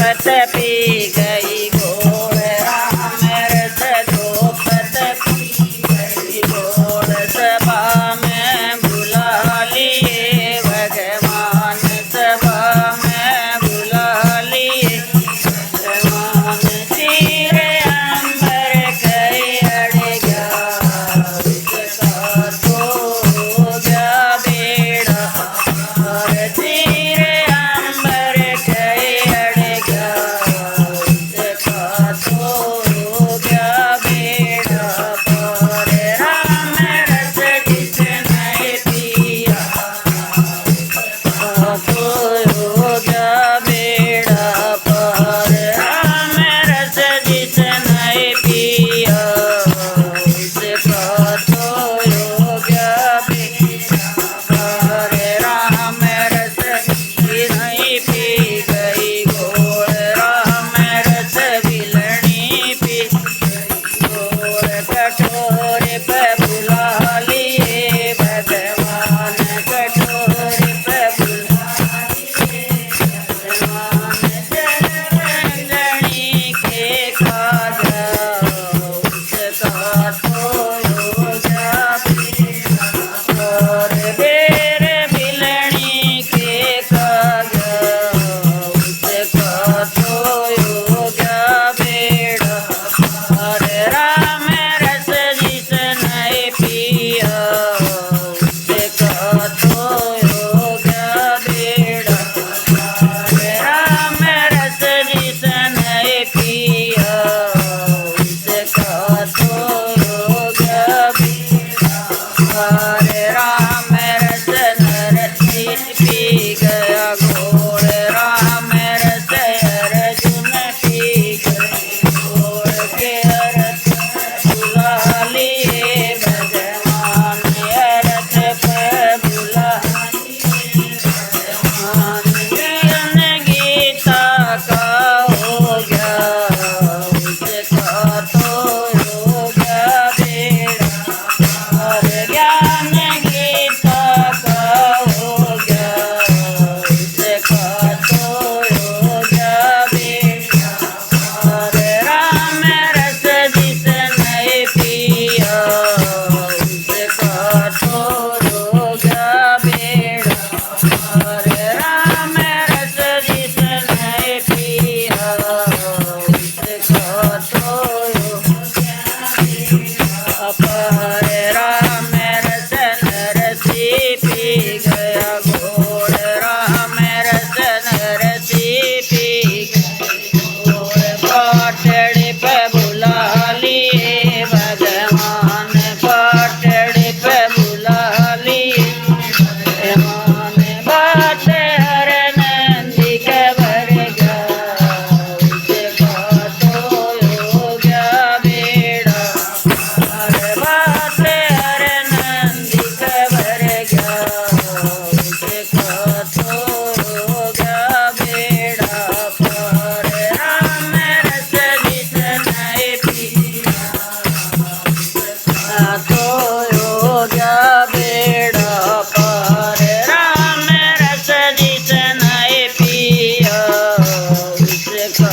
Draupad P गई घोल राम रस द्रौपद पी गई घोल सभा में बुला लिए भगवान सभा में बुला लिए भगवान सिर अंबर कई अड़ गया उसका तो गया बेड़ा और सिर अंबर कई अड़ गया उसका तो गया बेड़ा पर राम रस जिस नहीं पिया तो हो गया बेड़ा पर राम रस जिस नहीं पिया उसका तो हो गया बेड़ा पर राम रस की नहीं पी गई घोल राम रस बिलनी पी घोल कठोर पे बुला लिए भगवान कठोर पे बुला लिए भगवान जलनी के खाजा उसका तो हो गया बेड़ा और बेर बिलनी के खाजा उसका तो हो गया बेड़ा और राम रस जिस नहीं पिया उसका तो हो गया बेड़ा और राम रस जिस नहीं पिया उसका तो हो गया बेड़ा और राम रस नरसी पी गया घोल राम रस अर्जुन पी गए घोल के रथ बुला लिए भगवान रथ पे बुला लिए भगवान ज्ञान गीता का हो गया उसका तो हो गया बेड़ा और ज्ञान गीता का हो गया उसका तो हो गया बेड़ा और राम रस जिस नहीं पिया उसका तो हो गया बेड़ा और राम रस जिस नहीं पिया उसका तो हो गया बेड़ा पर राम रस नरसी पी गया घोल राम रस नरसी पी गई घोल पाटड़ी पे बुला लिए भगवान पाटड़ी पे बुला लिए भगवान बात हर नंदी के भर गया उसका तो हो गया बेड़ा और बात हर नंदी के भर गया उसका तो हो गया बेड़ा पर राम रस जिस नहीं पिया तो हो गया बेड़ा पर राम रस जिस नहीं पिया उसका